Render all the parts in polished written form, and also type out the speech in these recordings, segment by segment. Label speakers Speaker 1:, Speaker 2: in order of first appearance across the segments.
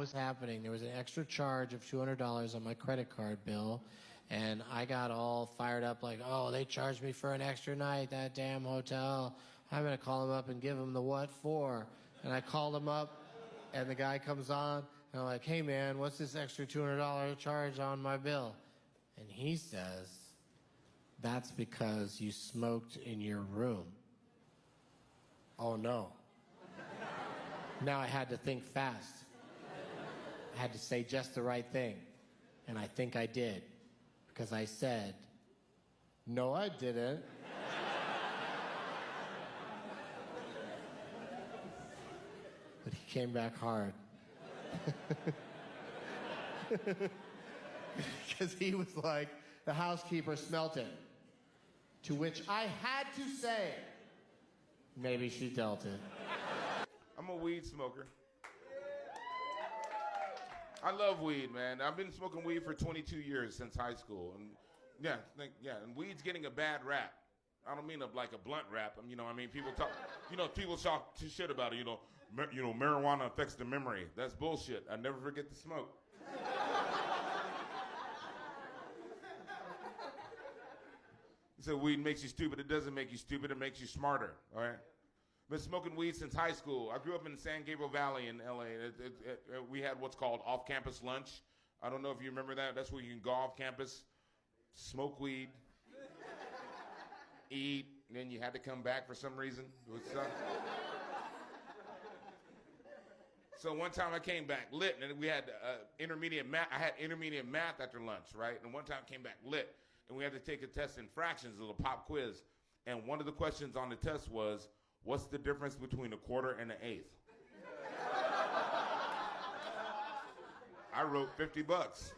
Speaker 1: was happening. There was an extra charge of $200 on my credit card bill, and I got all fired up like, oh, they charged me for an extra night, that damn hotel. I'm going to call them up and give them the what for. And I called them up, and the guy comes on, and I'm like, hey, man, what's this extra $200 charge on my bill? And he says, that's because you smoked in your room. Oh, no. Now I had to think fast. I had to say just the right thing. And I think I did. Because I said, no, I didn't. But he came back hard. Because he was like, the housekeeper smelt it. To which I had to say, maybe she dealt it.
Speaker 2: I'm a weed smoker. I love weed, man. I've been smoking weed for 22 years since high school. And and weed's getting a bad rap. I don't mean like a blunt rap. People talk, people talk shit about it. Marijuana affects the memory. That's bullshit. I never forget to smoke. So weed makes you stupid. It doesn't make you stupid. It makes you smarter. All right. Been smoking weed since high school. I grew up in San Gabriel Valley in LA. We had what's called off-campus lunch. I don't know if you remember that. That's where you can go off campus, smoke weed, eat, and then you had to come back for some reason. So one time I came back lit, and we had intermediate math. I had intermediate math after lunch, right? And one time I came back lit, and we had to take a test in fractions, a little pop quiz. And one of the questions on the test was, what's the difference between a quarter and an eighth? I wrote $50.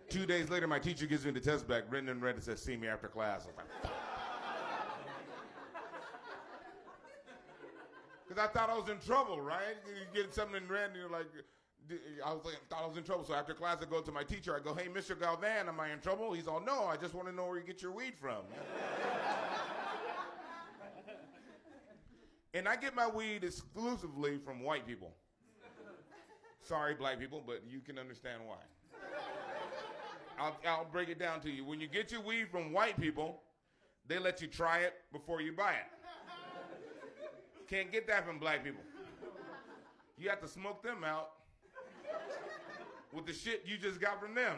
Speaker 2: Two days later, my teacher gives me the test back, written in red, it says, see me after class. I was like, because I thought I was in trouble, right? You get something in red, and you're like, thought I was in trouble. So after class, I go to my teacher. I go, hey, Mr. Galvan, am I in trouble? He's all, no, I just want to know where you get your weed from. And I get my weed exclusively from white people. Sorry, black people, but you can understand why. I'll break it down to you. When you get your weed from white people, they let you try it before you buy it. Can't get that from black people. You have to smoke them out with the shit you just got from them.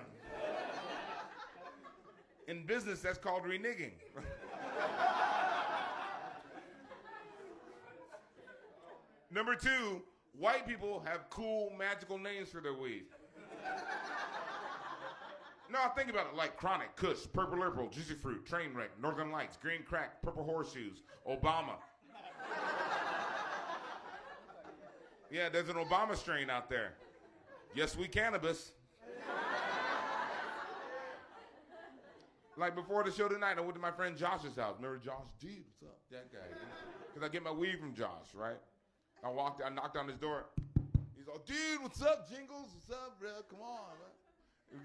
Speaker 2: In business, that's called reneging. Number two, white people have cool, magical names for their weed. No, think about it, like Chronic, Kush, Purple Purple, Juicy Fruit, Trainwreck, Northern Lights, Green Crack, Purple Horseshoes, Obama. Yeah, there's an Obama strain out there. Yes, we cannabis. Like before the show tonight, I went to my friend Josh's house. Remember Josh? Dude, what's up? That guy. Because I get my weed from Josh, right? I knocked on his door. He's all, dude, what's up, Jingles? What's up, bro? Come on, man.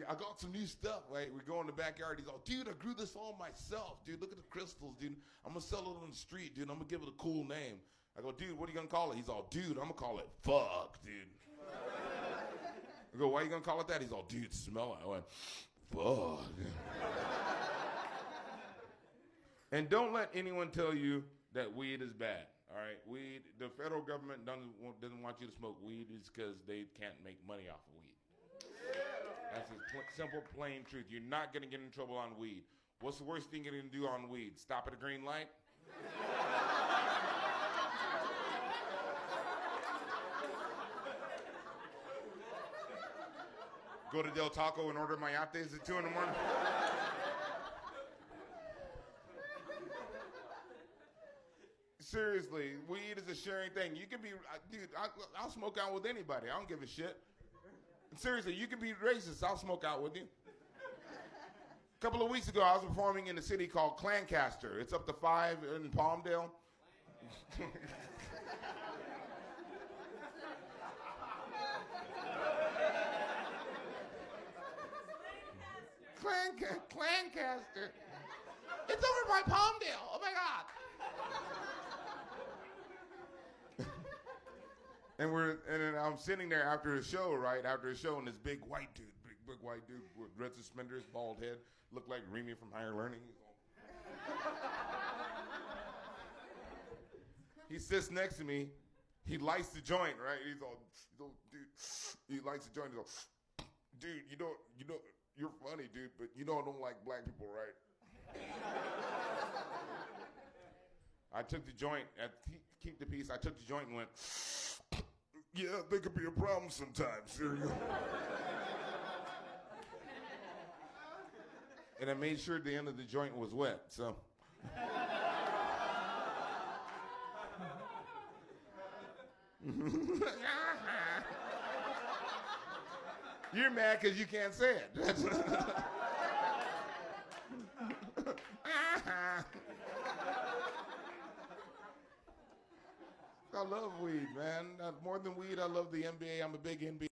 Speaker 2: I got some new stuff, right? We go in the backyard. He's all, dude, I grew this all myself, dude. Look at the crystals, dude. I'm going to sell it on the street, dude. I'm going to give it a cool name. I go, dude, what are you going to call it? He's all, dude, I'm going to call it fuck, dude. I go, why are you going to call it that? He's all, dude, smell it. I went, fuck. And don't let anyone tell you that weed is bad, all right? Weed, the federal government doesn't want you to smoke weed is because they can't make money off of weed. That's a simple, plain truth. You're not going to get in trouble on weed. What's the worst thing you're going to do on weed? Stop at a green light? Go to Del Taco and order mayates at 2 in the morning? Seriously, weed is a sharing thing. You can be, dude, I'll smoke out with anybody. I don't give a shit. Seriously, you can be racist. I'll smoke out with you. A couple of weeks ago, I was performing in a city called Lancaster. It's up to 5 in Palmdale. Lancaster. It's over by Palmdale. Oh my God. And then I'm sitting there after the show, right? After the show, and this big white dude with red suspenders, bald head, looked like Remy from Higher Learning. He sits next to me. He lights the joint, right? He's all, dude. He lights the joint. He's all, dude, you're funny, dude, but I don't like black people, right? I took the joint. Keep the peace. I took the joint and went, yeah, they could be a problem sometimes. Here you go. And I made sure the end of the joint was wet, so. You're mad because you can't say it. I love weed, man. More than weed, I love the NBA. I'm a big NBA